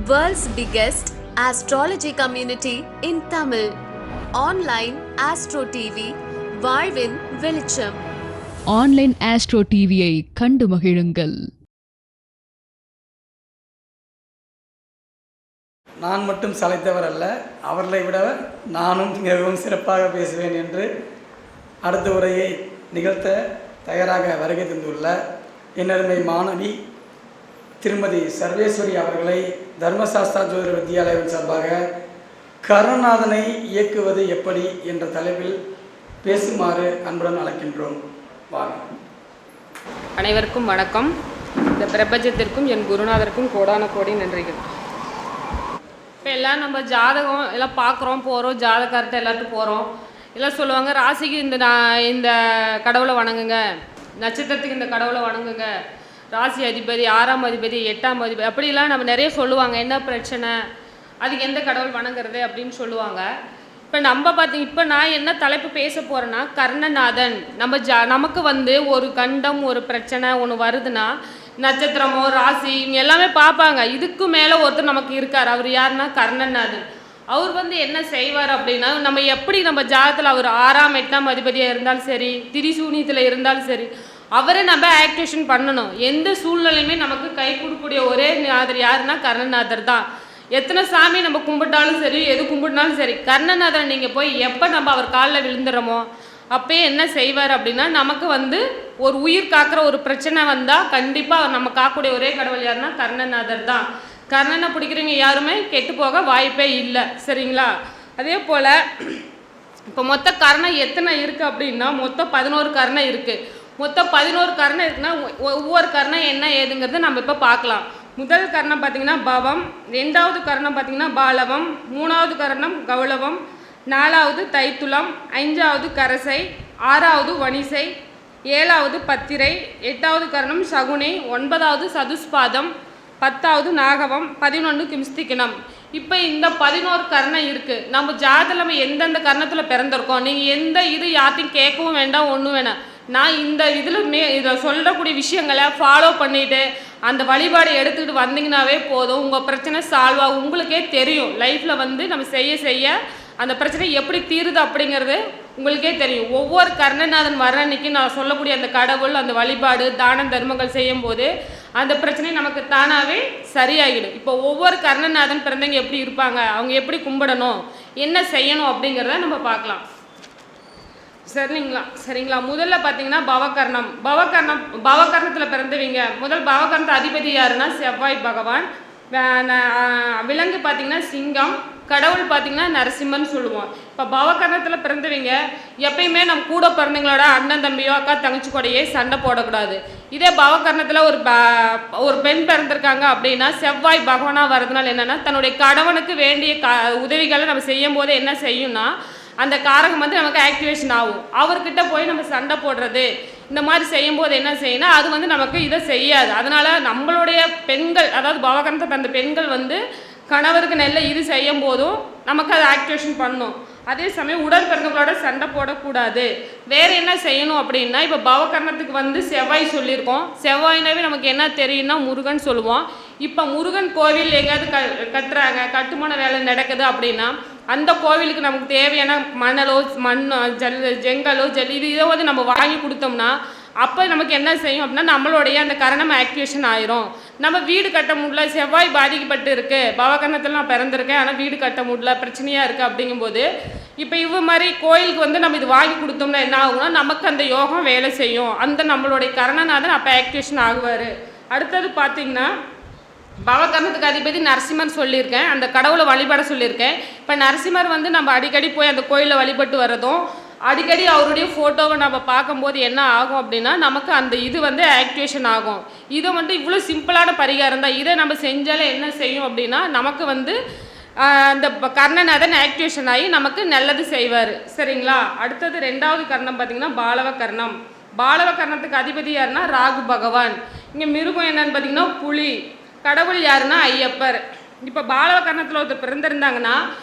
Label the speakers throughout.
Speaker 1: World's biggest astrology community in Tamil. Online Astro TV, வாழ்வின் வெளிச்சம்.
Speaker 2: Online astro டிவியை கண்டு மகிழுங்கள்.
Speaker 3: நான் மட்டும் சளைத்தவர் அல்ல, அவர்களை விட நானும் மிகவும் சிறப்பாக பேசுவேன் என்று அடுத்த உரையை நிகழ்த்த தயாராக வருகை தந்துள்ள என்னருமை மாணவி திருமதி சர்வேஸ்வரி அவர்களை தர்மசாஸ்திரா ஜோதிட வித்யாலயம் சார்பாக கருணாநாதனை இயக்குவது எப்படி என்ற தலைப்பில் பேசுமாறு அன்புடன் அழைக்கின்றோம். வாங்க.
Speaker 4: அனைவருக்கும் வணக்கம். இந்த பிரபஞ்சத்திற்கும் என் குருநாதருக்கும் கோடான கோடி நன்றிகள். இப்போ எல்லாம் நம்ம ஜாதகம் எல்லாம் பார்க்குறோம், போகிறோம், ஜாதகர்கிட்ட எல்லாத்துக்கும் போகிறோம். எல்லாம் சொல்லுவாங்க, ராசிக்கு இந்த கடவுளை வணங்குங்க, நட்சத்திரத்துக்கு இந்த கடவுளை வணங்குங்க, ராசி அதிபதி, 6ஆம் அதிபதி, 8ஆம் அதிபதி, அப்படிலாம் நம்ம நிறைய சொல்லுவாங்க. என்ன பிரச்சனை, அதுக்கு எந்த கடவுள் வணங்குறது அப்படின்னு சொல்லுவாங்க. இப்போ நம்ம இப்போ நான் என்ன தலைப்பு பேச போகிறேன்னா, கர்ணநாதன். நமக்கு ஒரு கண்டம், ஒரு பிரச்சனை ஒன்று வருதுன்னா, நட்சத்திரமோ ராசி இவங்க எல்லாமே பார்ப்பாங்க. இதுக்கு மேலே ஒருத்தர் நமக்கு இருக்கார். அவர் யாருன்னா கர்ணநாதன். அவர் என்ன செய்வார் அப்படின்னா, நம்ம ஜாதகத்தில் அவர் 6ஆம் 8ஆம் அதிபதியாக இருந்தாலும் சரி, திரிசூனியத்தில் இருந்தாலும் சரி, அவரை நம்ம ஆக்டிவேஷன் பண்ணணும். எந்த சூழ்நிலையுமே நமக்கு கை கொடுக்கக்கூடிய ஒரே நாதர் யாருன்னா கர்ணநாதர் தான். எத்தனை சாமி நம்ம கும்பிட்டாலும் சரி, எது கும்பிட்டாலும் சரி, கர்ணநாதரை நீங்கள் போய் எப்போ நம்ம அவர் காலில் விழுந்துடுறோமோ அப்போயே என்ன செய்வார் அப்படின்னா, நமக்கு ஒரு உயிர் காக்கிற ஒரு பிரச்சனை வந்தால் கண்டிப்பாக அவர் நம்ம காக்கக்கூடிய ஒரே கடவுள் யாருன்னா கர்ணநாதர் தான். கர்ணனை பிடிக்கிறவங்க யாருமே கெட்டு போக வாய்ப்பே இல்லை. சரிங்களா? அதே போல் இப்போ மொத்த கர்ணம் எத்தனை இருக்குது அப்படின்னா, மொத்தம் 11 கர்ணம் இருக்குது. மொத்தம் 11 கர்ணம் இருக்குன்னா ஒவ்வொரு கர்ணம் என்ன ஏதுங்கிறத நம்ம இப்போ பார்க்கலாம். முதல் கர்ணம் பார்த்திங்கன்னா பவம், 2வது கர்ணம் பார்த்திங்கன்னா பாலவம், 3வது கர்ணம் கௌளவம், 4வது தைத்துளம், 5வது கரசை, 6வது வணிசை, 7வது பத்திரை, 8வது கர்ணம் சகுனி, 9வது சதுஸ்பாதம், 10வது நாகவம், 11 கிம்ஸ்திகினம். இப்போ இந்த 11 கர்ணம் இருக்குது. நம்ம ஜாதகத்தில் நம்ம எந்தெந்த கர்ணத்தில் பிறந்திருக்கோம், நீங்கள் எந்த இது யார்த்தையும் கேட்கவும் வேண்டாம், ஒன்றும் வேணாம். நான் இந்த இதில் சொல்லக்கூடிய விஷயங்களை ஃபாலோ பண்ணிவிட்டு அந்த வழிபாடு எடுத்துக்கிட்டு வந்தீங்கன்னாவே போதும், உங்கள் பிரச்சனை சால்வ் ஆகும். உங்களுக்கே தெரியும் லைஃப்பில் நம்ம செய்ய அந்த பிரச்சனை எப்படி தீருது அப்படிங்கிறது உங்களுக்கே தெரியும். ஒவ்வொரு கர்ணநாதன் வர அன்னைக்கு நான் சொல்லக்கூடிய அந்த கடவுள், அந்த வழிபாடு, தான தர்மங்கள் செய்யும்போது அந்த பிரச்சனை நமக்கு தானாகவே சரியாகிடும். இப்போ ஒவ்வொரு கர்ணநாதன் பிறந்தவங்க எப்படி இருப்பாங்க, அவங்க எப்படி கும்பிடணும், என்ன செய்யணும் அப்படிங்கிறத நம்ம பார்க்கலாம். சரிங்களா? முதல்ல பார்த்தீங்கன்னா பவகர்ணத்தில் பிறந்தவங்க. முதல் பவகர்ணத்தை அதிபதி யாருன்னா செவ்வாய் பகவான். விலங்கு பார்த்தீங்கன்னா சிங்கம், கடவுள் பார்த்தீங்கன்னா நரசிம்மன் சொல்லுவோம். இப்போ பவகர்ணத்தில் பிறந்தவங்க எப்பயுமே நம்ம கூட பிறந்தவங்களோட அண்ணன் தம்பியோ அக்கா தங்கச்சி கூடயே சண்டை போடக்கூடாது. இதே பவகர்ணத்தில் ஒரு பெண் பிறந்திருக்காங்க அப்படின்னா, செவ்வாய் பகவானாக வர்றதுனால என்னென்னா, தன்னுடைய கணவனுக்கு வேண்டிய உதவிகளை நம்ம செய்யும் போது என்ன செய்யும்னா, அந்த காரகம் நமக்கு ஆக்டிவேஷன் ஆகும். அவர்கிட்ட போய் நம்ம சண்டை போடுறது இந்த மாதிரி செய்யும்போது என்ன செய்யணும், அது நமக்கு இதை செய்யாது. அதனால் நம்மளுடைய பெண்கள், அதாவது பவகர்ணத்தை பிறந்த பெண்கள் கணவருக்கு நல்ல இது செய்யும் போதும் நமக்கு அதை ஆக்டிவேஷன் பண்ணணும். அதே சமயம் உடல் பிறந்தவங்களோட சண்டை போடக்கூடாது. வேறு என்ன செய்யணும் அப்படின்னா, இப்போ பவகர்ணத்துக்கு செவ்வாய் சொல்லியிருக்கோம். செவ்வாய்னாவே நமக்கு என்ன தெரியும்னா முருகன் சொல்லுவோம். இப்போ முருகன் கோவில் எங்கேயாவது கட்டுறாங்க, கட்டுமான வேலை நடக்குது அப்படின்னா, அந்த கோவிலுக்கு நமக்கு தேவையான மணலோ செங்கலோ இதை நம்ம வாங்கி கொடுத்தோம்னா அப்போ நமக்கு என்ன செய்யும் அப்படின்னா, நம்மளுடைய அந்த கரணம் ஆக்டிவேஷன் ஆயிரும். நம்ம வீடு கட்ட முடியல, செவ்வாய் பாதிக்கப்பட்டு இருக்குது, பவகர்ணத்தில் நான் பிறந்திருக்கேன் ஆனால் வீடு கட்ட முடியல, பிரச்சனையாக இருக்குது அப்படிங்கும்போது இப்போ மாதிரி கோயிலுக்கு நம்ம இது வாங்கி கொடுத்தோம்னா என்ன ஆகும்னா, நமக்கு அந்த யோகம் வேலை செய்யும். அந்த நம்மளுடைய கரணநாதன் அப்போ ஆக்டிவேஷன் ஆகுவார். அடுத்தது பார்த்திங்கன்னா, பவகர்ணத்துக்கு அதிபதி நரசிம்மர் சொல்லியிருக்கேன், அந்த கடவுளை வழிபட சொல்லியிருக்கேன். இப்போ நரசிம்மர் நம்ம அடிக்கடி போய் அந்த கோயிலில் வழிபட்டு வர்றதும், அடிக்கடி அவருடைய ஃபோட்டோவை நம்ம பார்க்கும்போது என்ன ஆகும் அப்படின்னா, நமக்கு அந்த இது ஆக்டிவேஷன் ஆகும். இதை இவ்வளோ சிம்பிளான பரிகாரம் தான். இதை நம்ம செஞ்சாலே என்ன செய்யும் அப்படின்னா, நமக்கு அந்த கர்ணநாதன் ஆக்டிவேஷன் ஆகி நமக்கு நல்லது செய்வார். சரிங்களா? அடுத்தது 2வது கர்ணம் பார்த்திங்கன்னா பாலவ கர்ணம். பாலவ கர்ணத்துக்கு அதிபதி யாருன்னா ராகு பகவான். இங்கே மிருகம் என்னன்னு பார்த்திங்கன்னா புலி. கடவுள் யாருன்னா ஐயப்பர். இப்போ பாலவ கர்ணத்தில் ஒருத்தர் பிறந்திருந்தாங்கன்னா,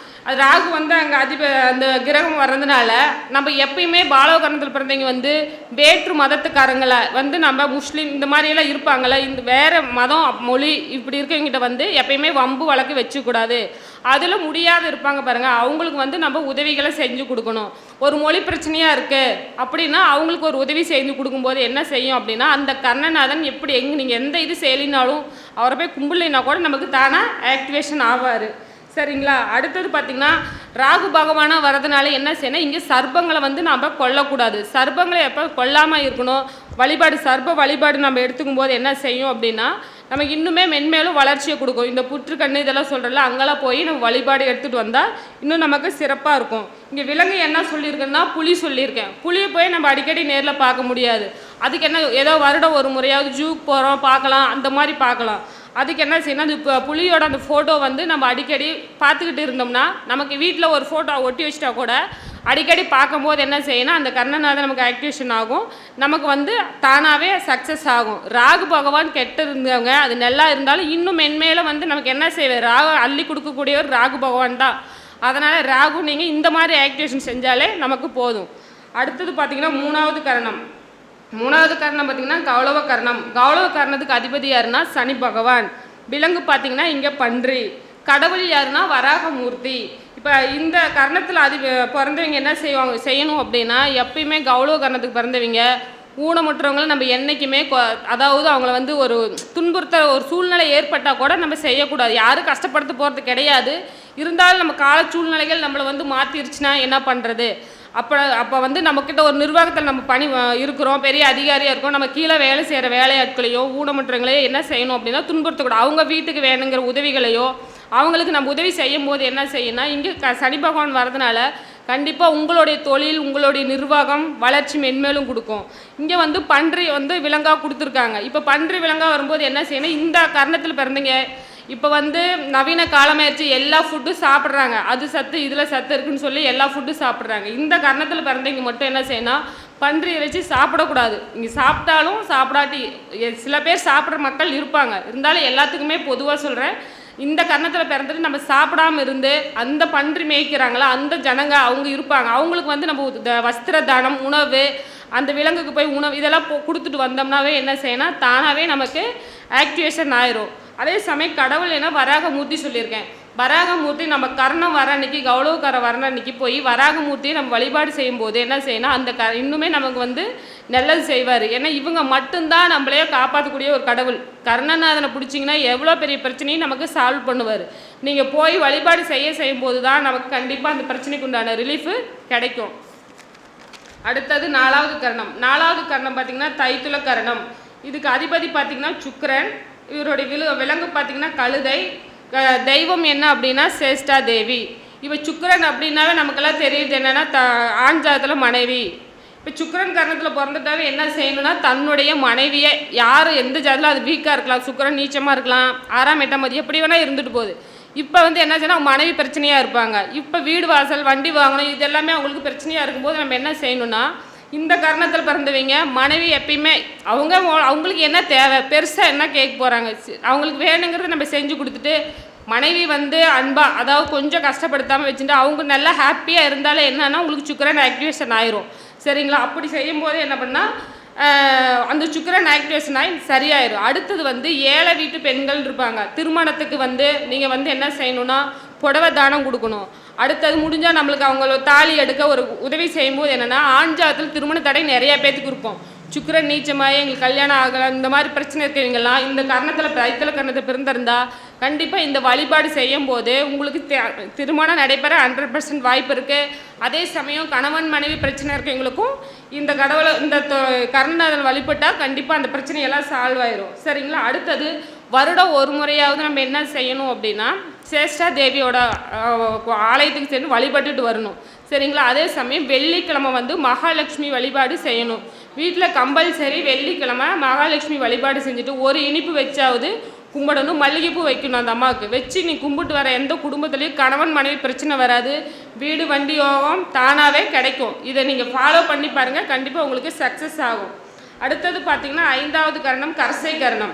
Speaker 4: அது ராகு வந்து அங்கே அந்த கிரகம் வர்றதுனால நம்ம எப்பயுமே பாலவ கரணத்தில் பிறந்தவங்க வந்து வேற்று மதத்துக்காரங்களை வந்து நம்ம முஸ்லீம் இந்த மாதிரியெல்லாம் இருப்பாங்கள்ல, இந்த வேறு மதம் மொழி இப்படி இருக்கவங்கிட்ட வந்து எப்பயுமே வம்பு வழக்கு வச்சுக்கூடாது. அதில் முடியாது இருப்பாங்க பாருங்கள், அவங்களுக்கு வந்து நம்ம உதவிகளை செஞ்சு கொடுக்கணும். ஒரு மொழி பிரச்சனையாக இருக்குது அப்படின்னா அவங்களுக்கு ஒரு உதவி செஞ்சு கொடுக்கும்போது என்ன செய்யும் அப்படின்னா, அந்த கர்ணநாதன் எப்படி நீங்கள் எந்த இது செய்யலினாலும் அவரை போய் கும்பிடலைன்னா கூட நமக்கு தானாக ஆக்டிவேஷன் ஆவார். சரிங்களா? அடுத்தது பார்த்திங்கன்னா ராகு பகவானாக வரதுனால என்ன செய்யணும், இங்கே சர்ப்பங்களை வந்து நம்ம கொல்லக்கூடாது. சர்ப்பங்களை எப்போ கொல்லாமல் இருக்கணும். வழிபாடு சர்ப்ப வழிபாடு நம்ம எடுத்துக்கும் போது என்ன செய்யும் அப்படின்னா நமக்கு இன்னுமே மென்மேலும் வளர்ச்சியை கொடுக்கும். இந்த புற்றுக்கண்ணு இதெல்லாம் சொல்கிறல அங்கெல்லாம் போய் நம்ம வழிபாடு எடுத்துகிட்டு வந்தால் இன்னும் நமக்கு சிறப்பாக இருக்கும். இங்கே விலங்கு என்ன சொல்லியிருக்கேன்னா புலி சொல்லியிருக்கேன். புளியை போய் நம்ம அடிக்கடி நேரில் பார்க்க முடியாது. அதுக்கு என்ன ஏதோ வருடம் ஒரு முறையாவது ஜூக்கு போகிறோம் பார்க்கலாம், அந்த மாதிரி பார்க்கலாம். அதுக்கு என்ன செய்யணும், அது இப்போ புலியோட அந்த ஃபோட்டோ வந்து நம்ம அடிக்கடி பார்த்துக்கிட்டு இருந்தோம்னா நமக்கு வீட்டில் ஒரு ஃபோட்டோ ஒட்டி வச்சிட்டா கூட அடிக்கடி பார்க்கும்போது என்ன செய்யணும், அந்த கர்ணநாதன் நமக்கு ஆக்டிவேஷன் ஆகும். நமக்கு வந்து தானாகவே சக்ஸஸ் ஆகும். ராகு பகவான் கெட்டு இருந்தவங்க அது நல்லா இருந்தாலும் இன்னும் மென்மேலும் வந்து நமக்கு என்ன செய்வார், ராகு அள்ளி கொடுக்கக்கூடியவர் ராகு பகவான் தான். அதனால் ராகு நீங்கள் இந்த மாதிரி ஆக்டிவேஷன் செஞ்சாலே நமக்கு போதும். அடுத்தது பார்த்திங்கன்னா மூணாவது கரணம் பார்த்திங்கன்னா கௌளவ கரணம். கௌளவ கரணத்துக்கு அதிபதி யாருன்னா சனி பகவான். விலங்கு பார்த்திங்கன்னா இங்கே பன்றி. கடவுள் யாருன்னா வராகமூர்த்தி. இப்போ இந்த கர்ணத்தில் பிறந்தவங்க என்ன செய்யணும் அப்படின்னா எப்பயுமே கௌளவ கர்ணத்துக்கு பிறந்தவங்க ஊனமுற்றவங்களை நம்ம என்றைக்குமே அதாவது அவங்கள வந்து ஒரு துன்புறுத்த ஒரு சூழ்நிலை ஏற்பட்டால் கூட நம்ம செய்யக்கூடாது. யாரும் கஷ்டப்படுத்த போகிறது கிடையாது. இருந்தாலும் நம்ம கால சூழ்நிலைகள் நம்மளை வந்து மாற்றிருச்சுன்னா என்ன பண்ணுறது? அப்போ வந்து நம்மக்கிட்ட ஒரு நிர்வாகத்தில் நம்ம பணி இருக்கிறோம், பெரிய அதிகாரியாக இருக்கோம், நம்ம கீழே வேலை செய்கிற வேலையாட்களையோ ஊனமுற்றவங்களையோ என்ன செய்யணும் அப்படின்னா துன்புறுத்தக்கூடாது. அவங்க வீட்டுக்கு வேணுங்கிற உதவிகளையோ அவங்களுக்கு நம்ம உதவி செய்யும் போது என்ன செய்யணும்னா இங்கே சனி பகவான் வரதுனால கண்டிப்பாக உங்களுடைய தொழில் உங்களுடைய நிர்வாகம் வளர்ச்சி மென்மேலும் கொடுக்கும். இங்கே வந்து பன்றி வந்து விலங்காக கொடுத்துருக்காங்க. இப்போ பன்றி விலங்காக வரும்போது என்ன செய்யணும், இந்த கர்ணத்தில் பிறந்தீங்க இப்போ வந்து நவீன காலமாயிடுச்சு, எல்லா ஃபுட்டும் சாப்பிட்றாங்க, அது சத்து இதில் சத்து இருக்குன்னு சொல்லி எல்லா ஃபுட்டும் சாப்பிட்றாங்க. இந்த கர்ணத்தில் பிறந்தவங்க மட்டும் என்ன செய்யணும், பன்றி இறைச்சி சாப்பிடக்கூடாது. இங்கே சாப்பிட்டாலும் சாப்பிடாட்டி சில பேர் சாப்பிட்ற மக்கள் இருப்பாங்க, இருந்தாலும் எல்லாத்துக்குமே பொதுவாக சொல்கிறேன், இந்த கர்ணத்தில் பிறந்துட்டு நம்ம சாப்பிடாம இருந்து அந்த பன்றி மேய்க்கிறாங்களா அந்த ஜனங்க அவங்க இருப்பாங்க. அவங்களுக்கு வந்து நம்ம வஸ்திர தானம் உணவு அந்த விலங்குக்கு போய் உணவு இதெல்லாம் கொடுத்துட்டு வந்தோம்னாவே என்ன செய்யணும், தானாகவே நமக்கு ஆக்டிவேஷன் ஆயிரும். அதே சமயம் கடவுள் என்ன வராகமூர்த்தி சொல்லியிருக்கேன். வராகமூர்த்தி நம்ம கர்ணம் வர அன்னைக்கு கௌளவக்கார வர அன்னைக்கு போய் வராகமூர்த்தியை நம்ம வழிபாடு செய்யும்போது என்ன செய்யணும், அந்த இன்னுமே நமக்கு வந்து நல்லது செய்வார். ஏன்னா இவங்க மட்டும்தான் நம்மளையே காப்பாற்றக்கூடிய ஒரு கடவுள். கர்ணநாதனை பிடிச்சிங்கன்னா எவ்வளோ பெரிய பிரச்சனையும் நமக்கு சால்வ் பண்ணுவார். நீங்கள் போய் வழிபாடு செய்யும்போது தான் நமக்கு கண்டிப்பாக அந்த பிரச்சனைக்கு உண்டான ரிலீஃபு கிடைக்கும். அடுத்தது நாலாவது கரணம் பார்த்திங்கன்னா தைத்துல கரணம். இதுக்கு அதிபதி பார்த்திங்கன்னா சுக்கிரன். இவருடைய விலங்கு பார்த்திங்கன்னா கழுதை. தெய்வம் என்ன அப்படின்னா சேஷ்டா தேவி. இப்போ சுக்கிரன் அப்படின்னாவே நமக்கெல்லாம் தெரியுது என்னென்னா ஆண் ஜாதத்தில் மனைவி. இப்போ சுக்கிரன் கரணத்தில் பிறந்துட்டாவே என்ன செய்யணும்னா தன்னுடைய மனைவியை யார் எந்த ஜாதத்தில் அது வீக்காக இருக்கலாம், சுக்கிரன் நீச்சமாக இருக்கலாம், 6ஆம் 8ஆம் மதி எப்படி வேணால் இருந்துட்டு போகுது. இப்போ வந்து என்ன செய்யணும், அவங்க மனைவி பிரச்சனையாக இருப்பாங்க. இப்போ வீடு வாசல் வண்டி வாங்கணும் இது எல்லாமே அவங்களுக்கு பிரச்சனையாக இருக்கும்போது நம்ம என்ன செய்யணும்னா இந்த கர்ணத்தில் பிறந்தவங்க மனைவி எப்பயுமே அவங்களுக்கு என்ன தேவை பெருசாக என்ன கேட்க போகிறாங்க, அவங்களுக்கு வேணுங்கிறத நம்ம செஞ்சு கொடுத்துட்டு மனைவி வந்து அன்பாக அதாவது கொஞ்சம் கஷ்டப்படுத்தாமல் வச்சுட்டு அவங்க நல்லா ஹாப்பியாக இருந்தாலும் என்னன்னா உங்களுக்கு சுக்கிரன் ஆக்டிவேஷன் ஆயிரும். சரிங்களா? அப்படி செய்யும்போது என்ன பண்ணால் அந்த சுக்கிரன் ஆக்டிவேஷன் ஆகி சரியாயிடும். அடுத்தது வந்து ஏழை வீட்டு பெண்கள் இருப்பாங்க. திருமணத்துக்கு வந்து நீங்கள் வந்து என்ன செய்யணும்னா புடவை தானம் கொடுக்கணும். அடுத்தது முடிஞ்சால் நம்மளுக்கு அவங்கள தாலி எடுக்க ஒரு உதவி செய்யும்போது என்னென்னா ஆண் ஜாதத்தில் திருமண தடை நிறையா பேத்துக்கு இருக்கும். சுக்கிரன் நீச்சமாகி எங்களுக்கு கல்யாணம் ஆகலை இந்த மாதிரி பிரச்சனை இருக்கவங்கெல்லாம் இந்த கர்ணத்தில் தைத்தல கர்ணத்தை பிறந்திருந்தா கண்டிப்பாக இந்த வழிபாடு செய்யும் போது உங்களுக்கு திருமணம் நடைபெற 100% வாய்ப்பு இருக்குது. அதே சமயம் கணவன் மனைவி பிரச்சனை இருக்கவங்களுக்கும் இந்த கர்ணநாதன் வழிபட்டால் கண்டிப்பாக அந்த பிரச்சனையெல்லாம் சால்வ் ஆயிரும். சரிங்களா? அடுத்தது வருடம் ஒரு முறையாவது நம்ம என்ன செய்யணும் அப்படின்னா சேஷ்டா தேவியோட ஆலயத்துக்கு சென்று வழிபட்டுட்டு வரணும். சரிங்களா? அதே சமயம் வெள்ளிக்கிழமை வந்து மகாலட்சுமி வழிபாடு செய்யணும். வீட்டில் கம்பல்சரி வெள்ளிக்கிழமை மகாலட்சுமி வழிபாடு செஞ்சுட்டு ஒரு இனிப்பு வச்சாவது கும்பிடணும். மல்லிகைப்பூ வைக்கணும் அந்த அம்மாவுக்கு வச்சு நீ கும்பிட்டு வர எந்த குடும்பத்துலேயும் கணவன் மனைவி பிரச்சனை வராது, வீடு வண்டி யோகம் தானாகவே கிடைக்கும். இதை நீங்கள் ஃபாலோ பண்ணி பாருங்கள், கண்டிப்பாக உங்களுக்கு சக்ஸஸ் ஆகும். அடுத்தது பார்த்திங்கன்னா 5வது கரணம் கரசை கரணம்.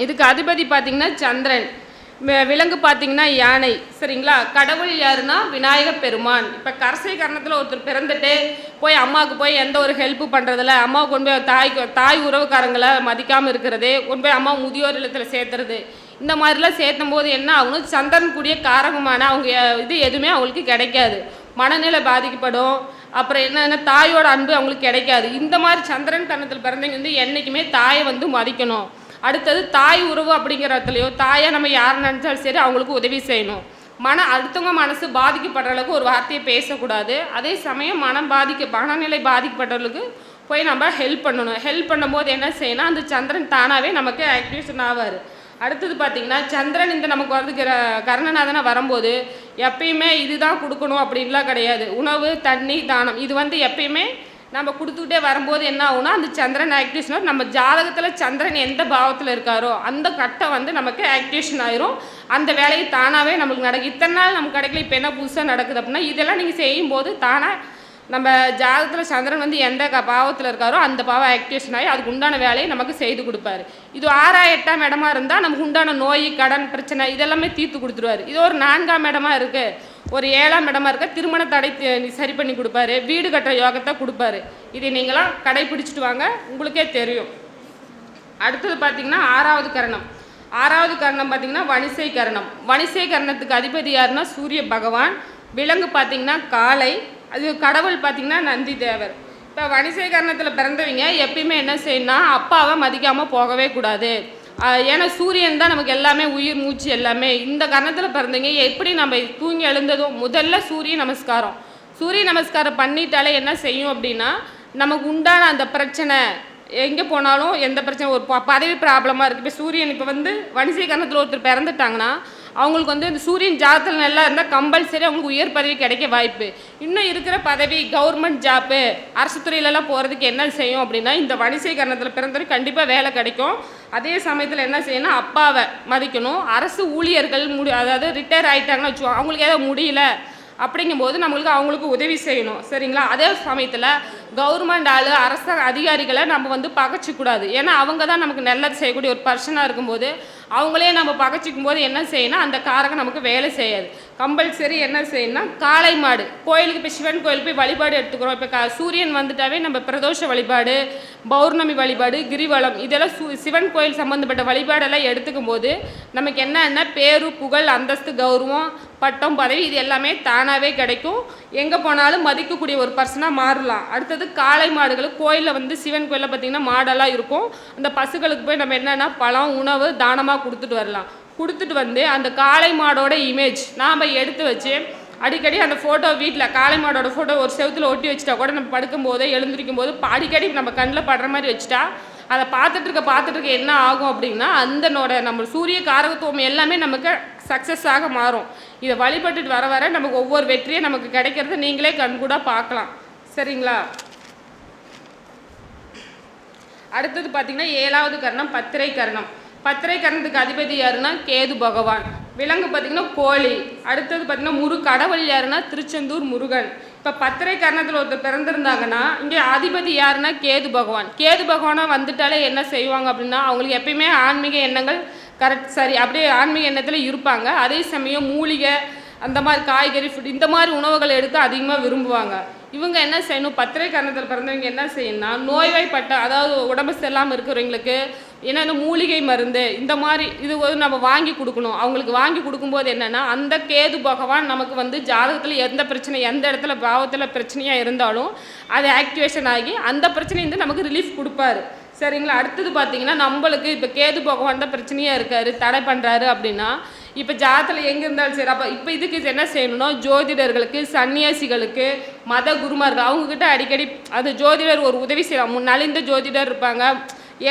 Speaker 4: இதுக்கு அதிபதி பார்த்திங்கன்னா சந்திரன். விலங்கு பார்த்தீங்கன்னா யானை. சரிங்களா? கடவுள் யாருன்னா விநாயக பெருமான். இப்போ கரசை கரணத்தில் ஒருத்தர் பிறந்துட்டு போய் அம்மாவுக்கு போய் எந்த ஒரு ஹெல்ப்பு பண்ணுறதில்ல, அம்மாவுக்கு கொண்டு போய் தாய் உறவுக்காரங்களை மதிக்காமல் இருக்கிறது, கொண்டு போய் அம்மா முதியோர் இல்லத்தில் சேர்த்துறது, இந்த மாதிரிலாம் சேர்த்தும் போது என்ன ஆகணும், சந்திரன் கூடிய காரகமான அவங்க இது எதுவுமே அவங்களுக்கு கிடைக்காது. மனநிலை பாதிக்கப்படும். அப்புறம் என்னென்ன தாயோட அன்பு அவங்களுக்கு கிடைக்காது. இந்த மாதிரி சந்திரன் கரணத்தில் பிறந்தவங்க வந்து என்றைக்குமே தாயை வந்து மதிக்கணும். அடுத்தது தாய் உறவு அப்படிங்கிறதுலையோ தாயை நம்ம யாரை நினச்சாலும் சரி அவங்களுக்கு உதவி செய்யணும். அடுத்தவங்க மனசு பாதிக்கப்படுற அளவுக்கு ஒரு வார்த்தையை பேசக்கூடாது. அதே சமயம் மனநிலை பாதிக்கப்பட்டவர்களுக்கு போய் நம்ம ஹெல்ப் பண்ணணும். ஹெல்ப் பண்ணும்போது என்ன செய்யணும், அந்த சந்திரன் தானாகவே நமக்கு ஆக்டிவேஷன் ஆவார். அடுத்தது பார்த்திங்கன்னா சந்திரன் இந்த நமக்கு வரதுக்கிற கர்ணநாதனை வரும்போது எப்பயுமே இதுதான் கொடுக்கணும் அப்படின்லாம் கிடையாது. உணவு, தண்ணி, தானம் இது வந்து எப்பயுமே நம்ம கொடுத்துக்கிட்டே வரும்போது என்ன ஆகுனா அந்த சந்திரன் ஆக்டிவேஷன் நம்ம ஜாதகத்தில் சந்திரன் எந்த பாவத்தில் இருக்காரோ அந்த கட்டம் வந்து நமக்கு ஆக்டிவேஷன் ஆயிரும். அந்த வேலையை தானாகவே நம்மளுக்கு நடக்கும். இத்தனை நாள் நமக்கு கிடைக்கல, இப்போ என்ன புதுசாக நடக்குது அப்படின்னா இதெல்லாம் நீங்கள் செய்யும்போது தானாக நம்ம ஜாதகத்தில் சந்திரன் வந்து எந்த பாவத்தில் இருக்காரோ அந்த பாவம் ஆக்டிவேஷன் ஆகி அதுக்கு உண்டான வேலையை நமக்கு செய்து கொடுப்பாரு. இது 6ஆம் 8ஆம் இடமா இருந்தால் நமக்கு உண்டான நோய், கடன் பிரச்சனை இதெல்லாமே தீர்த்து கொடுத்துருவார். இது ஒரு 4ஆம் இடமா இருக்குது, ஒரு 7ஆம் இடமா இருக்க திருமண தடை சரி பண்ணி கொடுப்பாரு, வீடு கட்டுற யோகத்தை கொடுப்பாரு. இதை நீங்களாம் கடைப்பிடிச்சிட்டு வாங்க, உங்களுக்கே தெரியும். அடுத்தது பார்த்திங்கன்னா 6வது கரணம். 6வது கரணம் பார்த்திங்கன்னா வணிசை கரணம். வணிசை கரணத்துக்கு அதிபதி யாருன்னா சூரிய பகவான். விலங்கு பார்த்திங்கன்னா காளை. அது கடவுள் பார்த்திங்கன்னா நந்தி தேவர். இப்போ வணிசை கரணத்தில் பிறந்தவங்க எப்பயுமே என்ன செய்யணும்னா அப்பாவை மதிக்காமல் போகவே கூடாது. ஏன்னா சூரியன் தான் நமக்கு எல்லாமே, உயிர் மூச்சு எல்லாமே. இந்த கரணத்தில் பிறந்தவங்க எப்படி நம்ம தூங்கி எழுந்ததும் முதல்ல சூரிய நமஸ்காரம். சூரிய நமஸ்காரம் பண்ணிட்டாலே என்ன செய்யும் அப்படின்னா நமக்கு உண்டான அந்த பிரச்சனை எங்கே போனாலும் எந்த பிரச்சனை, ஒரு பதவி ப்ராப்ளமாக இருக்குது. இப்போ சூரியன் இப்போ வந்து வணிசை கரணத்தில் ஒருத்தர் பிறந்துட்டாங்கன்னா அவங்களுக்கு வந்து இந்த சூரியன் ஜாதத்தில் நல்லா இருந்தால் கம்பல்சரி அவங்களுக்கு உயர் பதவி கிடைக்க வாய்ப்பு. இன்னும் இருக்கிற பதவி கவர்மெண்ட் ஜாப்பு, அரசு துறையிலலாம் போகிறதுக்கு என்ன செய்யும் அப்படின்னா இந்த வணிசை கரணத்தில் பிறந்தவரை கண்டிப்பாக வேலை கிடைக்கும். அதே சமயத்தில் என்ன செய்யணும், அப்பாவை மதிக்கணும். அரசு ஊழியர்கள் அதாவது ரிட்டையர் ஆகிட்டாங்கன்னு வச்சுக்கோங்க, அவங்களுக்கு ஏதோ முடியல அப்படிங்கும்போது அவங்களுக்கு உதவி செய்யணும். சரிங்களா? அதே சமயத்தில் கவர்மெண்ட் அரச அதிகாரிகளை நம்ம வந்து பகைச்சிக்கூடாது. ஏன்னா அவங்க தான் நமக்கு நல்லது செய்யக்கூடிய ஒரு பர்சனாக இருக்கும்போது அவங்களே நம்ம பகைச்சிக்கும் போது என்ன செய்யணும், அந்த காரகம் நமக்கு வேலை செய்யாது. கம்பல்சரி என்ன செய்யணும்னா காளை மாடு கோயிலுக்கு, இப்போ சிவன் கோயில் போய் வழிபாடு எடுத்துக்கிறோம். இப்போ சூரியன் வந்துட்டாவே நம்ம பிரதோஷ வழிபாடு, பௌர்ணமி வழிபாடு, கிரிவலம் இதெல்லாம் சிவன் கோயில் சம்மந்தப்பட்ட வழிபாடெல்லாம் எடுத்துக்கும் போது நமக்கு என்னென்ன பேரு, புகழ், அந்தஸ்து, கௌரவம், பட்டம், பதவி இது எல்லாமே தானாகவே கிடைக்கும். எங்கே போனாலும் மதிக்கக்கூடிய ஒரு பர்சனாக மாறலாம். அடுத்தது காளை மாடுகள் கோயிலில் வந்து சிவன் கோயிலில் பார்த்திங்கன்னா மாடெல்லாம் இருக்கும். அந்த பசுகளுக்கு போய் நம்ம என்னென்னா பழம், உணவு தானமாக கொடுத்துட்டு வரலாம். கொடுத்துட்டு வந்து அந்த காளை மாடோட இமேஜ் நாம் எடுத்து வச்சு அடிக்கடி அந்த ஃபோட்டோ வீட்டில் காளை மாடோட ஃபோட்டோ ஒரு செவத்தில் ஒட்டி வச்சுட்டா கூட நம்ம படுக்கும்போது எழுந்திரிக்கும் போது அடிக்கடி நம்ம கண்ணில் படுற மாதிரி வச்சுட்டா அதை பார்த்துட்டு இருக்க என்ன ஆகும் அப்படின்னா நம்ம சூரிய காரகத்துவம் எல்லாமே நமக்கு சக்ஸஸாக மாறும். இதை வழிபட்டுட்டு வர வர நமக்கு ஒவ்வொரு வெற்றியும் நமக்கு கிடைக்கிறத நீங்களே கண்கூட பார்க்கலாம். சரிங்களா? அடுத்தது பார்த்திங்கன்னா 7வது கரணம் பத்திரை கரணம். பத்திரை கரணத்துக்கு அதிபதி யாருன்னா கேது பகவான். விலங்கு பார்த்திங்கன்னா கோழி. அடுத்தது பார்த்திங்கன்னா கடவுள் யாருன்னா திருச்செந்தூர் முருகன். இப்போ பத்திரை கரணத்தில் ஒருத்தர் பிறந்திருந்தாங்கன்னா இங்கே அதிபதி யாருன்னா கேது பகவான். கேது பகவானாக வந்துட்டாலே என்ன செய்வாங்க அப்படின்னா அவங்களுக்கு எப்பயுமே ஆன்மீக எண்ணங்கள் சரி அப்படியே ஆன்மீக எண்ணத்தில் இருப்பாங்க. அதே சமயம் மூலிகை அந்த மாதிரி காய்கறி, ஃபுட் இந்த மாதிரி உணவுகளை எடுத்து அதிகமாக விரும்புவாங்க. இவங்க என்ன செய்யணும், பத்திரை கரணத்தில் பிறந்தவங்க என்ன செய்யணும்னா நோய்வாய்ப்பட்ட அதாவது உடம்பு சரியில்லாமல் இருக்கிறவங்களுக்கு என்னென்ன மூலிகை மருந்து இந்த மாதிரி இது நம்ம வாங்கி கொடுக்கணும். அவங்களுக்கு வாங்கி கொடுக்கும்போது என்னென்னா அந்த கேது பகவான் நமக்கு வந்து ஜாதகத்தில் எந்த பிரச்சனை, எந்த இடத்துல பாவத்தில் பிரச்சனையாக இருந்தாலும் அது ஆக்டிவேஷன் ஆகி அந்த பிரச்சனையிலேருந்து நமக்கு ரிலீஃப் கொடுப்பாரு. சரிங்களா? அடுத்தது பார்த்திங்கன்னா நம்மளுக்கு இப்போ கேது பகவான் தான் பிரச்சனையாக இருக்கார், தடை பண்ணுறாரு அப்படின்னா இப்போ ஜாதத்தில் எங்கே இருந்தாலும் சரி. அப்போ இப்போ இதுக்கு என்ன செய்யணும்னா ஜோதிடர்களுக்கு, சன்னியாசிகளுக்கு, மத குருமார்கள் அவங்கக்கிட்ட அடிக்கடி அது ஜோதிடர் ஒரு உதவி செய்யலாம். நலிந்த ஜோதிடர் இருப்பாங்க,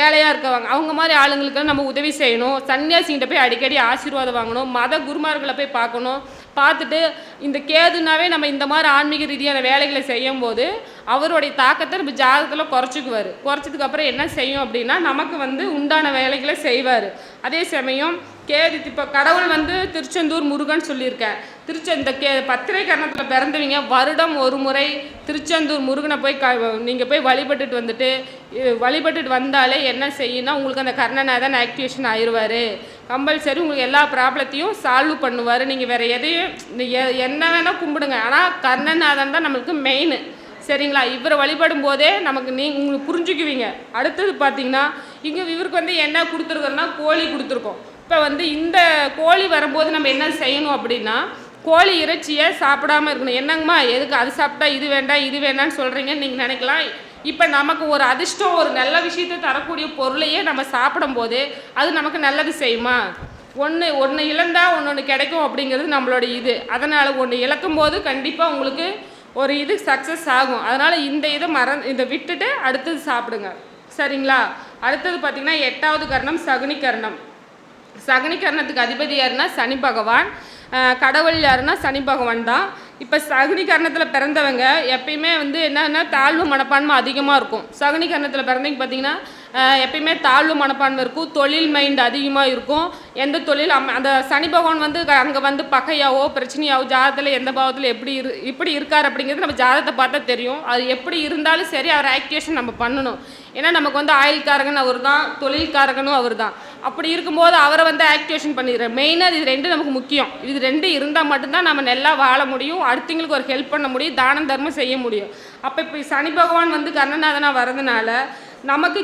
Speaker 4: ஏழையாக இருக்கவங்க, அவங்க மாதிரி ஆளுங்களுக்கு நம்ம உதவி செய்யணும். சன்னியாசிகிட்ட போய் அடிக்கடி ஆசீர்வாதம் வாங்கணும். மத குருமார்களை போய் பார்க்கணும். பார்த்துட்டு இந்த கேதுனாவே நம்ம இந்த மாதிரி ஆன்மீக ரீதியான வேலைகளை செய்யும் போது அவருடைய தாக்கத்தை நம்ம ஜாதகத்தில் குறைச்சிக்குவார். குறைச்சதுக்கப்புறம் என்ன செய்யும் அப்படின்னா நமக்கு வந்து உண்டான வேலைகளை செய்வார். அதே சமயம் கேது இப்போ கடவுள் வந்து திருச்செந்தூர் முருகன் சொல்லியிருக்கேன். இந்த பத்திரை கரணத்தில் பிறந்தவங்க வருடம் ஒரு முறை திருச்செந்தூர் முருகனை போய் நீங்கள் போய் வழிபட்டுட்டு வந்தாலே என்ன செய்யணும், உங்களுக்கு அந்த கர்ணநாதன் ஆக்டிவேஷன் ஆயிடுவார். கம்பல்சரி உங்களுக்கு எல்லா ப்ராப்ளத்தையும் சால்வ் பண்ணுவார். நீங்கள் வேறு எதையும் என்ன வேணால் கும்பிடுங்க, ஆனால் கர்ணநாதன் தான் நம்மளுக்கு மெயின். சரிங்களா? இவரை வழிபடும் போதே நமக்கு உங்களுக்கு புரிஞ்சுக்குவீங்க. அடுத்தது பார்த்தீங்கன்னா இங்கே இவருக்கு வந்து என்ன கொடுத்துருக்கோன்னா கோழி கொடுத்துருக்கோம். இப்போ வந்து இந்த கோழி வரும்போது நம்ம என்ன செய்யணும் அப்படின்னா, கோழி இறைச்சியை சாப்பிடாமல் இருக்கணும். என்னங்கம்மா எதுக்கு அது சாப்பிட்டா இது வேண்டாம் இது வேண்டாம்னு சொல்கிறீங்கன்னு நீங்கள் நினைக்கலாம். இப்போ நமக்கு ஒரு அதிர்ஷ்டம், ஒரு நல்ல விஷயத்தை தரக்கூடிய பொருளையே நம்ம சாப்பிடும்போது அது நமக்கு நல்லது செய்யுமா? ஒன்று இழந்தால் ஒன்று கிடைக்கும் அப்படிங்கிறது நம்மளோட இது. அதனால் ஒன்று இழக்கும் போது கண்டிப்பாக உங்களுக்கு ஒரு இது சக்ஸஸ் ஆகும். அதனால் இதை விட்டுட்டு அடுத்தது சாப்பிடுங்க. சரிங்களா? அடுத்தது பார்த்திங்கன்னா 8வது கர்ணம் சகுனி கர்ணம். சகுனி கர்ணத்துக்கு அதிபதி யாருன்னா சனி பகவான். கடவுள் யாருன்னா சனி பகவான் தான். இப்போ சகுனி கர்ணத்தில் பிறந்தவங்க எப்பயுமே வந்து என்னென்னா தாழ்வு மனப்பான்மை அதிகமாக இருக்கும். சகுனி கர்ணத்தில் பிறந்தவங்க பார்த்திங்கன்னா எப்பயுமே தாழ்வு மனப்பான்மை இருக்கும், தொழில் மைண்ட் அதிகமாக இருக்கும். எந்த தொழில் அந்த சனி பகவான் வந்து அங்கே வந்து பகையாவோ பிரச்சனையாவோ ஜாதகத்தில் எந்த பாவத்தில் இப்படி இருக்கார் அப்படிங்கிறது நம்ம ஜாதகத்தை பார்த்தா தெரியும். அது எப்படி இருந்தாலும் சரி அவர் ஆக்டிவேஷன் நம்ம பண்ணணும். ஏன்னா நமக்கு வந்து ஆயுள்காரகன் அவர் தான், தொழில்காரகனும் அவர் தான். அப்படி இருக்கும்போது அவரை வந்து ஆக்டிவேஷன் பண்ணிடுறேன். மெயினாக இது 2 நமக்கு முக்கியம். இது 2 இருந்தால் மட்டும்தான் நம்ம நல்லா வாழ முடியும், அடுத்தவங்களுக்கு ஒரு ஹெல்ப் பண்ண முடியும், தானம் தர்மம் செய்ய முடியும். அப்போ இப்போ சனி பகவான் வந்து கர்ணநாதனாக வரதுனால நமக்கு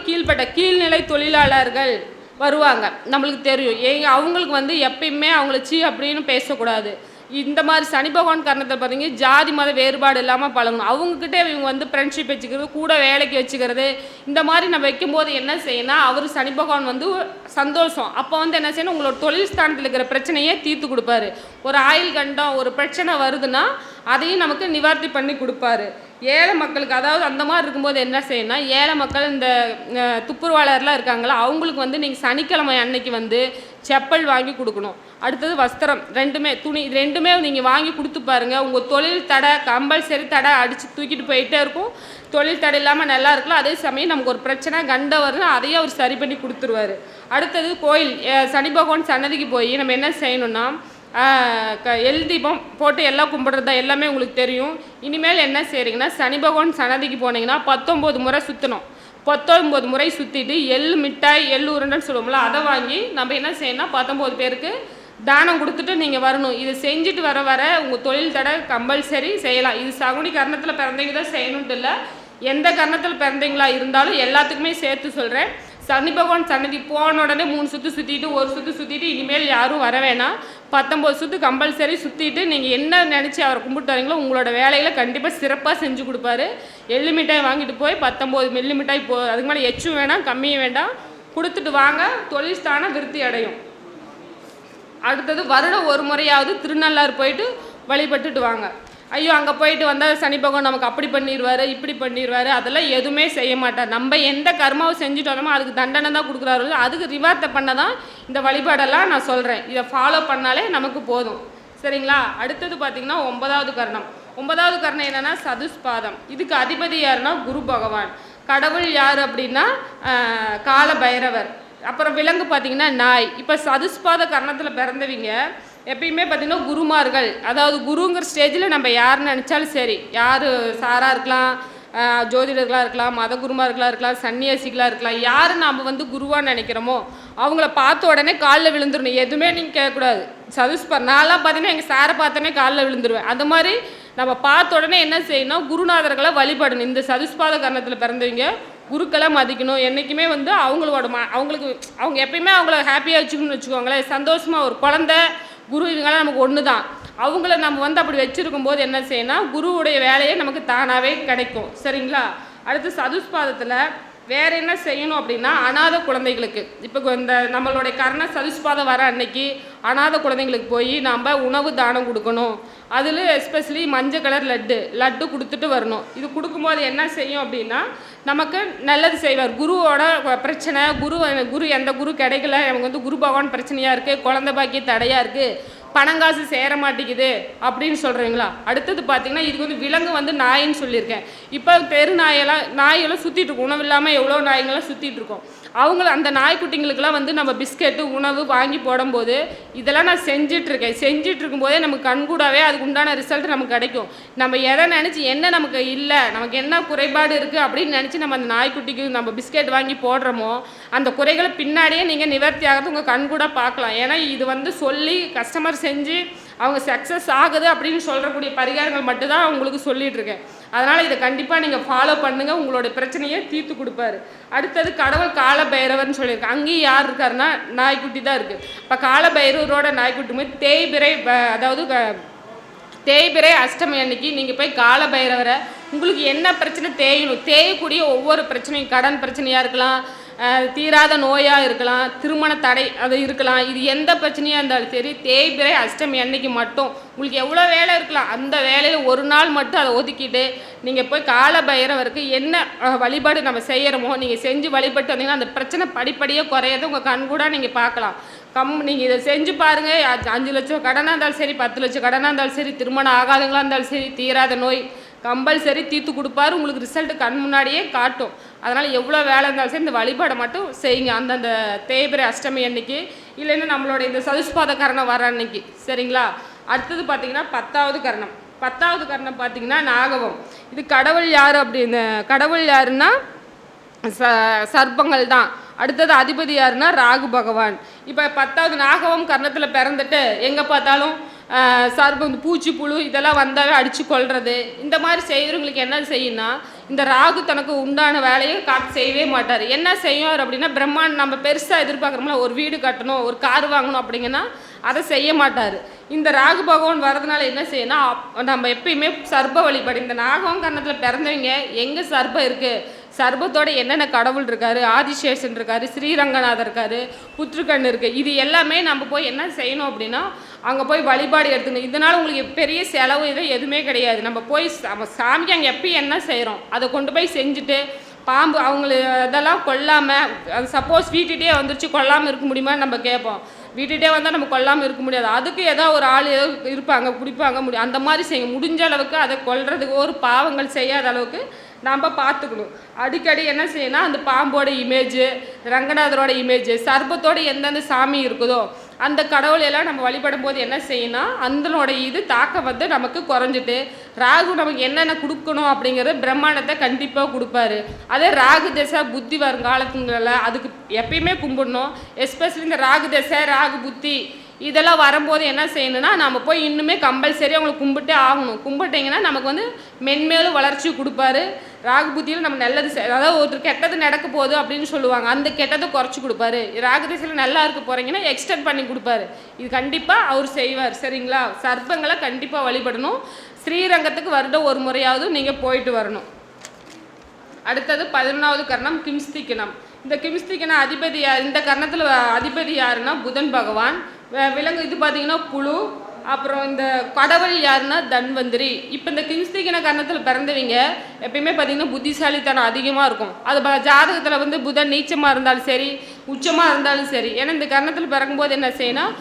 Speaker 4: கீழ்நிலை தொழிலாளர்கள் வருவாங்க. நம்மளுக்கு தெரியும் அவங்களுக்கு வந்து எப்பயுமே அவங்கள அப்படின்னு பேசக்கூடாது. இந்த மாதிரி சனி பகவான் காரணத்தில் பார்த்தீங்க ஜாதி மத வேறுபாடு இல்லாமல் பழகணும். அவங்கக்கிட்ட இவங்க வந்து ஃப்ரெண்ட்ஷிப் வச்சுக்கிறது, கூட வேலைக்கு வச்சுக்கிறது, இந்த மாதிரி நம்ம வைக்கும்போது என்ன செய்யணும், அவர் சனி பகவான் வந்து சந்தோஷம். அப்போ வந்து என்ன செய்யணும், உங்களோட தொழில் ஸ்தானத்தில் இருக்கிற பிரச்சனையே தீர்த்து கொடுப்பாரு. ஒரு ஆயில் கண்டம் ஒரு பிரச்சனை வருதுன்னா அதையும் நமக்கு நிவாரணி பண்ணி கொடுப்பாரு. ஏழை மக்களுக்கு, அதாவது அந்த மாதிரி இருக்கும்போது என்ன செய்யணும்னா, ஏழை மக்கள் இந்த துப்புரவாளர்லாம் இருக்காங்களா அவங்களுக்கு வந்து நீங்கள் சனிக்கிழமை அன்னைக்கு வந்து செப்பல் வாங்கி கொடுக்கணும். அடுத்தது வஸ்திரம், துணி, இது 2மே நீங்கள் வாங்கி கொடுத்து பாருங்கள். உங்கள் தொழில் தடை கம்பல்சரி தடை அடித்து தூக்கிட்டு போயிட்டே இருக்கும். தொழில் தடை இல்லாமல் நல்லா இருக்கலாம். அதே சமயம் நமக்கு ஒரு பிரச்சனை கண்டம் வருதுன்னா அதையே அவர் சரி பண்ணி கொடுத்துருவார். அடுத்தது கோயில், சனி பகவான் சன்னதிக்கு போய் நம்ம என்ன செய்யணும்னா, தீபம் போட்டு எல்லாம் கும்பிட்றது தான் எல்லாமே உங்களுக்கு தெரியும். இனிமேல் என்ன செய்கிறீங்கன்னா, சனி பகவான் சன்னதிக்கு போனீங்கன்னா 19 முறை சுற்றணும். 19 முறை சுற்றிட்டு மிட்டாய் உருண்டைன்னு சொல்லுவோம்ல, அதை வாங்கி நம்ம என்ன செய்யணும்னா 19 பேருக்கு தானம் கொடுத்துட்டு நீங்கள் வரணும். இதை செஞ்சுட்டு வர உங்கள் தொழில் தடை கம்பல்சரி செய்யலாம். இது சகுனி கர்ணத்தில் பிறந்தவங்க தான் செய்யணுன்ட்டு இல்லை, எந்த கர்ணத்தில் பிறந்தவங்களா இருந்தாலும் எல்லாத்துக்குமே சேர்த்து சொல்கிறேன். சனி பகவான் சன்னதி போன உடனே 3 சுற்று சுற்றிட்டு 1 சுற்று சுற்றிட்டு இனிமேல் யாரும் வர வேணாம். 19 சுற்று கம்பல்சரி சுற்றிட்டு நீங்கள் என்ன நினச்சி அவரை கும்பிட்டு வரீங்களோ உங்களோட வேலைகளை கண்டிப்பாக சிறப்பாக செஞ்சு கொடுப்பாரு. மிட்டாய் வாங்கிட்டு போய் 19 மிட்டாய் அதுக்கு மேலே எச்சும் வேணாம் கம்மியும் வேண்டாம் கொடுத்துட்டு வாங்க, தொழில் ஸ்தானம் விருத்தி அடையும். அடுத்தது வருடம் ஒரு முறையாவது திருநள்ளாறு போயிட்டு வழிபட்டுட்டு வாங்க. ஐயோ அங்கே போயிட்டு வந்தால் சனி பகவான் நமக்கு அப்படி பண்ணிடுவார் இப்படி பண்ணிடுவார், அதெல்லாம் எதுவுமே செய்ய மாட்டார். நம்ம எந்த கர்மாவை செஞ்சுட்டு வந்தோமோ அதுக்கு தண்டனை தான் கொடுக்குறாரு. அதுக்கு ரிவார்த்தை பண்ண தான் இந்த வழிபாடெல்லாம் நான் சொல்கிறேன். இதை ஃபாலோ பண்ணாலே நமக்கு போதும். சரிங்களா? அடுத்தது பார்த்திங்கன்னா 9வது கர்ணம். 9வது கர்ணம் என்னென்னா சதுஷ்பாதம். இதுக்கு அதிபதி யாருன்னா குரு பகவான். கடவுள் யார் அப்படின்னா கால பைரவர். அப்புறம் விலங்கு பார்த்திங்கன்னா நாய். இப்போ சதுஷ்பாத கர்ணத்தில் பிறந்தவங்க எப்பயுமே பார்த்திங்கன்னா குருமார்கள், அதாவது குருங்கிற ஸ்டேஜில் நம்ம யாருன்னு நினச்சாலும் சரி, யார் சாராக இருக்கலாம், ஜோதிடர்களாக இருக்கலாம், மத குருமார்களாக இருக்கலாம், சன்னியாசிகளாக இருக்கலாம், யார் நாம் வந்து குருவான்னு நினைக்கிறோமோ அவங்கள பார்த்த உடனே காலில் விழுந்துடணும். எதுவுமே நீங்கள் கேட்கக்கூடாது. நான்லாம் பார்த்தீங்கன்னா எங்கள் சாரை பார்த்தோன்னே காலில் விழுந்துருவேன். அந்த மாதிரி நம்ம பார்த்த உடனே என்ன செய்யணும், குருநாதர்களை வழிபடணும். இந்த சதுஷ்பாத கர்ணத்தில் பிறந்தவங்க குருக்களை மதிக்கணும். என்றைக்குமே வந்து அவங்களுக்கு அவங்க எப்பயுமே அவங்கள ஹாப்பியாக வச்சுக்கணும்னு வச்சுக்கோங்களேன். சந்தோஷமாக ஒரு குழந்தை குரு இதுங்களாம் நமக்கு ஒன்று தான். அவங்கள நம்ம வந்து அப்படி வச்சுருக்கும் போது என்ன செய்யணும், குருவுடைய வேலையே நமக்கு தானாகவே கிடைக்கும். சரிங்களா? அடுத்து சதுஷ்பாதத்தில் வேறு என்ன செய்யணும் அப்படின்னா, அநாத குழந்தைகளுக்கு இப்போ இந்த நம்மளுடைய கர்ண சதுஷ்பாதம் வர அன்னைக்கு அநாத குழந்தைங்களுக்கு போய் நம்ம உணவு தானம் கொடுக்கணும். அதில் எஸ்பெஷலி மஞ்சள் கலர் லட்டு கொடுத்துட்டு வரணும். இது கொடுக்கும்போது என்ன செய்யும் அப்படின்னா நமக்கு நல்லது செய்வார். குருவோட பிரச்சனை, குரு எந்த குரு கிடைக்கல, நமக்கு வந்து குரு பகவான் பிரச்சனையாக இருக்குது, குழந்தை பாக்கி தடையாக இருக்குது, பணங்காசு சேர மாட்டேங்குது அப்படின்னு சொல்கிறீங்களா. அடுத்தது பார்த்திங்கன்னா இதுக்கு வந்து விலங்கு வந்து நாயின்னு சொல்லியிருக்கேன். இப்போ தெரு நாயெல்லாம் சுற்றிட்டு இருக்கும். உணவு இல்லாமல் எவ்வளோ நாய்ங்களாம் சுற்றிட்டு இருக்கோம். அவங்கள அந்த நாய்க்குட்டிங்களுக்கெல்லாம் வந்து நம்ம பிஸ்கெட்டு உணவு வாங்கி போடும்போது இதெல்லாம் நான் செஞ்சிட்டு இருக்கும்போதே நமக்கு கண்கூடாவே அதுக்கு உண்டான ரிசல்ட் நமக்கு கிடைக்கும். நம்ம எதை நினச்சி என்ன நமக்கு இல்லை, நமக்கு என்ன குறைபாடு இருக்குது அப்படின்னு நினச்சி நம்ம அந்த நாய்க்குட்டிக்கு நம்ம பிஸ்கெட் வாங்கி போடுறோமோ அந்த குறைகளை பின்னாடியே நீங்கள் நிவர்த்தி ஆகிறது உங்கள் கண்கூட பார்க்கலாம். ஏன்னா இது வந்து சொல்லி கஸ்டமர் செஞ்சு அவங்க சக்ஸஸ் ஆகுது அப்படின்னு சொல்கிறக்கூடிய பரிகாரங்கள் மட்டும்தான் உங்களுக்கு சொல்லிகிட்டு இருக்கேன். அதனால் இதை கண்டிப்பாக நீங்கள் ஃபாலோ பண்ணுங்கள், உங்களோட பிரச்சனையை தீர்த்து கொடுப்பாரு. அடுத்தது கடவுள் கால பைரவர்னு சொல்லியிருக்கேன். அங்கேயும் யார் இருக்காருன்னா நாய்க்குட்டி தான் இருக்குது. இப்போ கால பைரவரோட நாய்க்குட்டி போய் தேய்பிறை, அதாவது தேய்பிறை அஷ்டமி அன்னைக்கு நீங்கள் போய் கால பைரவரை உங்களுக்கு என்ன பிரச்சனை தேயக்கூடிய ஒவ்வொரு பிரச்சனையும், கடன் பிரச்சனையாக இருக்கலாம், தீராத நோயாக இருக்கலாம், திருமண தடை அது இருக்கலாம், இது எந்த பிரச்சனையாக இருந்தாலும் சரி தேய்பிறை அஷ்டமி அன்னைக்கு மட்டும் உங்களுக்கு எவ்வளோ வேலை இருக்கலாம் அந்த வேலையில் ஒரு நாள் மட்டும் அதை ஒதுக்கிட்டு நீங்கள் போய் கால பைரவருக்கு என்ன வழிபாடு நம்ம செய்கிறோமோ நீங்கள் செஞ்சு வழிபட்டு வந்தீங்கன்னா அந்த பிரச்சனை படிப்படியாக குறையது உங்கள் கண்கூட நீங்கள் பார்க்கலாம். நீங்கள் இதை செஞ்சு பாருங்கள். 5 லட்சம் கடனாக இருந்தாலும் சரி, 10 லட்சம் கடனாக இருந்தாலும் சரி, திருமணம் ஆகாதவங்களாக இருந்தாலும் சரி, தீராத நோய் கம்பல்சரி தீர்த்து கொடுப்பாரு. உங்களுக்கு ரிசல்ட் கண் முன்னாடியே காட்டும். அதனால் எவ்வளோ வேலை இருந்தாலும் சரி இந்த வழிபாடை மட்டும் செய்யுங்க அந்தந்த தேய்பிறை அஷ்டமி அன்னைக்கு, இல்லைன்னா நம்மளோட இந்த சதுஷ்பாத கரணம் வர அன்னைக்கு. சரிங்களா? அடுத்தது பார்த்தீங்கன்னா 10வது கரணம். 10வது கரணம் பார்த்தீங்கன்னா நாகவம். இது கடவுள் யார் அப்படின்னு, கடவுள் யாருன்னா சர்ப்பங்கள் தான். அடுத்தது அதிபதி யாருன்னா ராகு பகவான். இப்போ 10வது நாகவம் கர்ணத்தில் பிறந்துட்டு எங்கே பார்த்தாலும் சர்ப்பம், பூச்சி புழு இதெல்லாம் வந்தாவே அடித்து கொள்வது, இந்த மாதிரி செய்கிறவங்களுக்கு என்ன செய்யும்னா இந்த ராகு தனக்கு உண்டான வேலையை செய்யவே மாட்டார். என்ன செய்யும் அப்படின்னா பிரம்மாண்டம் நம்ம பெருசாக எதிர்பார்க்குறோம்ல, ஒரு வீடு கட்டணும், ஒரு கார் வாங்கணும் அப்படிங்கன்னா அதை செய்ய மாட்டார். இந்த ராகு பகவான் வரதுனால என்ன செய்யணும், நம்ம எப்பயுமே சர்ப்ப வழிபாடு. இந்த நாகவம் கர்ணத்தில் பிறந்தவங்க எங்கே சர்ப்பம் இருக்குது, சர்பத்தோட என்னென்ன கடவுள் இருக்காரு, ஆதிசேஷன் இருக்காரு, ஸ்ரீரங்கநாதர் இருக்காரு, புத்திருக்கண் இருக்குது, இது எல்லாமே நம்ம போய் என்ன செய்யணும் அப்படின்னா அங்கே போய் வழிபாடு எடுத்துக்கணும். இதனால் உங்களுக்கு பெரிய செலவு எதுவுமே கிடையாது. நம்ம போய் சாமிக்கு அங்கே எப்பயும் என்ன செய்கிறோம் அதை கொண்டு போய் செஞ்சுட்டு பாம்பு அவங்கள இதெல்லாம் கொல்லாமல், அது சப்போஸ் வீட்டுகிட்டே வந்துருச்சு கொல்லாமல் இருக்க முடியுமான்னு நம்ம கேட்போம். வீட்டுகிட்டே வந்தால் நம்ம கொல்லாமல் இருக்க முடியாது. அதுக்கு ஏதோ ஒரு ஆள் ஏதோ இருப்பாங்க பிடிப்பாங்க முடியும், அந்த மாதிரி செய்யுங்க. முடிஞ்ச அளவுக்கு அதை கொல்றதுக்கு ஒரு பாவங்கள் செய்யாத அளவுக்கு நம்ம பார்த்துக்கணும். அடிக்கடி என்ன செய்யணும், அந்த பாம்போட இமேஜு, ரங்கநாதரோட இமேஜு, சர்பத்தோட எந்தெந்த சாமி இருக்குதோ அந்த கடவுளையெல்லாம் நம்ம வழிபடும் போது என்ன செய்யணும், அதனோட இது தாக்கம் வந்து நமக்கு குறைஞ்சிட்டு ராகு நமக்கு என்னென்ன கொடுக்கணும் அப்படிங்கிறது பிரம்மாண்டத்தை கண்டிப்பாக கொடுப்பாரு. அதே ராகு தசை புத்தி வருங்காலத்துங்களில் அதுக்கு எப்பயுமே கும்பிடணும். எஸ்பெஷலி இந்த ராகு தசை ராகு புத்தி இதெல்லாம் வரும்போது என்ன செய்யணும்னா நம்ம போய் இன்னுமே கம்பல்சரி அவங்களுக்கு கும்பிட்டே ஆகணும். கும்பிட்டிங்கன்னா நமக்கு வந்து மென்மேலும் வளர்ச்சி கொடுப்பாரு. ராகு புத்தியில் நம்ம நல்லது அதாவது ஒருத்தர் கெட்டது நடக்க போகுது அப்படின்னு சொல்லுவாங்க, அந்த கெட்டதை குறைச்சி கொடுப்பாரு. ராகு திசையில் நல்லா இருக்க போகிறீங்கன்னா எக்ஸ்டெண்ட் பண்ணி கொடுப்பாரு. இது கண்டிப்பாக அவர் செய்வார். சரிங்களா? சர்ப்பங்களை கண்டிப்பாக வழிபடணும். ஸ்ரீரங்கத்துக்கு வருடம் ஒரு முறையாவது நீங்கள் போயிட்டு வரணும். அடுத்தது 11வது கர்ணம் கிம்ஸ்திகணம். இந்த கிம்ஸ்திகணம் அதிபதி யார், இந்த கர்ணத்தில் அதிபதி யாருன்னா புதன் பகவான். விலங்கு இது பார்த்தீங்கன்னா புழு. அப்புறம் இந்த கடவுள் யாருன்னா தன்வந்திரி. இப்போ இந்த கிம்ஸ்திகண கர்ணத்தில் பிறந்தவங்க எப்பயுமே பார்த்தீங்கன்னா புத்திசாலித்தனம் அதிகமாக இருக்கும். அது ஜாதகத்தில் வந்து புதன் நீச்சமாக இருந்தாலும் சரி, உச்சமாக இருந்தாலும் சரி. ஏன்னா இந்த கர்ணத்தில் பிறக்கும்போது என்ன செய்யணும்,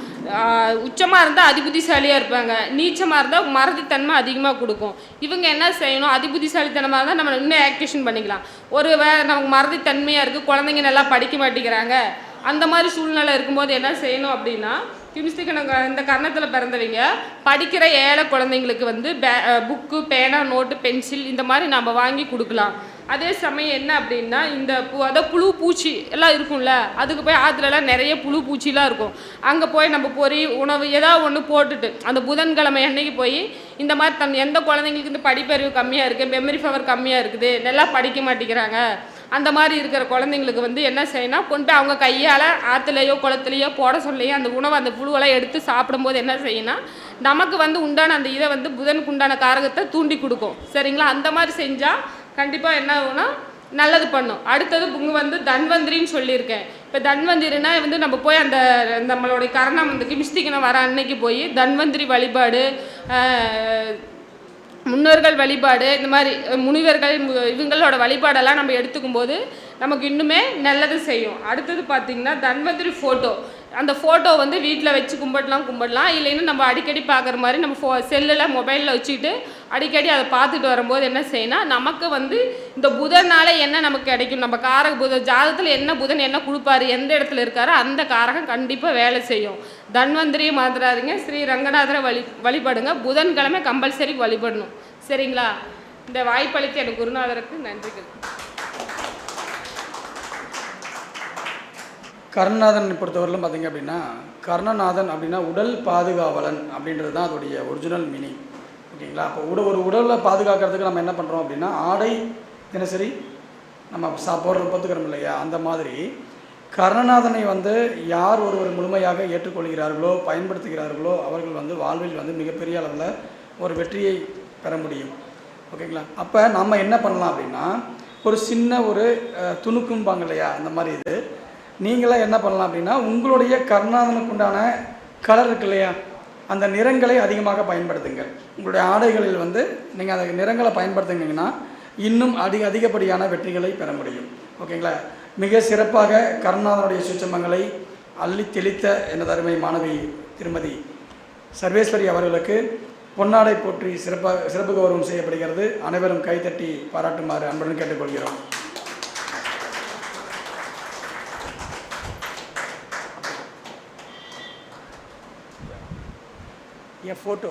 Speaker 4: உச்சமாக இருந்தால் அதிபுத்திசாலியாக இருப்பாங்க, நீச்சமாக இருந்தால் மறதித்தன்மை அதிகமாக கொடுக்கும். இவங்க என்ன செய்யணும், அதிபுத்திசாலித்தனமாக இருந்தால் நம்ம இன்னும் ஆக்டிவேஷன் பண்ணிக்கலாம். ஒரு நமக்கு மறதித்தன்மையாக இருக்குது, குழந்தைங்க நல்லா படிக்க மாட்டேங்கிறாங்க, அந்த மாதிரி சூழ்நிலை இருக்கும்போது என்ன செய்யணும் அப்படின்னா கிம்ஸ்திகண இந்த கர்ணத்தில் பிறந்தவங்க படிக்கிற ஏழை குழந்தைங்களுக்கு வந்து புக்கு, பேனா, நோட்டு, பென்சில் இந்த மாதிரி நம்ம வாங்கி கொடுக்கலாம். அதே சமயம் என்ன அப்படின்னா இந்த அதாவது புழு பூச்சி எல்லாம் இருக்கும்ல, அதுக்கு போய் ஆற்றுலலாம் நிறைய புழு பூச்சிலாம் இருக்கும். அங்கே போய் நம்ம பொறி உணவு ஏதாவது ஒன்று போட்டுட்டு அந்த புதன்கிழமை அன்னைக்கு போய் இந்த மாதிரி எந்த குழந்தைங்களுக்கு இந்த படிப்பறிவு கம்மியாக இருக்குது, மெமரி பவர் கம்மியாக இருக்குது, நல்லா படிக்க மாட்டேங்கிறாங்க, அந்த மாதிரி இருக்கிற குழந்தைங்களுக்கு வந்து என்ன செய்யணும், கொண்டு போய் அவங்க கையால் ஆற்றுலையோ குளத்துலையோ போட சொல்லியோ அந்த உணவை அந்த புழுவெல்லாம் எடுத்து சாப்பிடும்போது என்ன செய்யணும், நமக்கு வந்து உண்டான அந்த இதை வந்து புதனுக்கு உண்டான காரகத்தை தூண்டி கொடுக்கும். சரிங்களா? அந்த மாதிரி செஞ்சால் கண்டிப்பாக என்ன ஆகும்னா நல்லது பண்ணும். அடுத்தது இங்கே வந்து தன்வந்திரின்னு சொல்லியிருக்கேன். இப்போ தன்வந்திரினா வந்து நம்ம போய் அந்த நம்மளுடைய கரணம் இந்த கிம்ஸ்திகணம் வர அன்னைக்கு போய் தன்வந்திரி வழிபாடு, முன்னோர்கள் வழிபாடு, இந்த மாதிரி முனிவர்கள் இவங்களோட வழிபாடெல்லாம் நம்ம எடுத்துக்கும் போது நமக்கு இன்னுமே நல்லது செய்யும். அடுத்தது பார்த்திங்கன்னா தன்வந்திரி ஃபோட்டோ. அந்த ஃபோட்டோ வந்து வீட்டில் வச்சு கும்பிடலாம். இல்லைன்னா நம்ம அடிக்கடி பார்க்குற மாதிரி நம்ம செல்லில் மொபைலில் வச்சுக்கிட்டு அடிக்கடி அதை பார்த்துட்டு வரும்போது என்ன செய்யணும், நமக்கு வந்து இந்த புதனால் என்ன நமக்கு கிடைக்கும், நம்ம காரக ஜாதகத்தில் என்ன புதன் என்ன கொடுப்பாரு, எந்த இடத்துல இருக்காரோ அந்த காரகம் கண்டிப்பாக வேலை செய்யும். தன்வந்திரியை மாத்திராதீங்க, ஸ்ரீ ரங்கநாதரை வழிபடுங்க. புதன்கிழமை கம்பல்சரி வழிபடணும். சரிங்களா? இந்த வாய்ப்பளித்த எனக்கு குருநாதருக்கு நன்றிகள்.
Speaker 3: கர்ணநாதன் பொறுத்தவரையிலும் பார்த்திங்க அப்படின்னா, கர்ணநாதன் அப்படின்னா உடல் பாதுகாவலன் அப்படின்றது தான் அதோடைய ஒரிஜினல் மீனிங். ஓகேங்களா? அப்போ ஒரு உடலை பாதுகாக்கிறதுக்கு நம்ம என்ன பண்ணுறோம் அப்படின்னா, ஆடை தினசரி நம்ம போட்டுக்கிறோம் இல்லையா, அந்த மாதிரி கர்ணநாதனை வந்து யார் ஒருவர் முழுமையாக ஏற்றுக்கொள்கிறார்களோ பயன்படுத்துகிறார்களோ அவர்கள் வந்து வாழ்வில் வந்து மிகப்பெரிய அளவில் ஒரு வெற்றியை பெற முடியும். ஓகேங்களா? அப்போ நம்ம என்ன பண்ணலாம் அப்படின்னா, ஒரு சின்ன ஒரு துணுக்கும்பாங்க இல்லையா, அந்த மாதிரி இது நீங்களாம் என்ன பண்ணலாம் அப்படின்னா, உங்களுடைய கர்ணநாதனுக்கு உண்டான கலர் இருக்கு இல்லையா, அந்த நிறங்களை அதிகமாக பயன்படுத்துங்கள். உங்களுடைய ஆடைகளில் வந்து நீங்கள் அந்த நிறங்களை பயன்படுத்துனீங்கன்னா இன்னும் அதிகப்படியான வெற்றிகளை பெற முடியும். ஓகேங்களா? மிக சிறப்பாக கர்ணநாதனுடைய சூட்சமங்களை அள்ளி தெளித்த எனது அருமை மாணவி திருமதி சர்வேஸ்வரி அவர்களுக்கு பொன்னாடை போற்றி சிறப்பு கௌரவம் செய்யப்படுகிறது. அனைவரும் கைத்தட்டி பாராட்டுமாறு அன்புடன் கேட்டுக்கொள்கிறோம். ये फोटो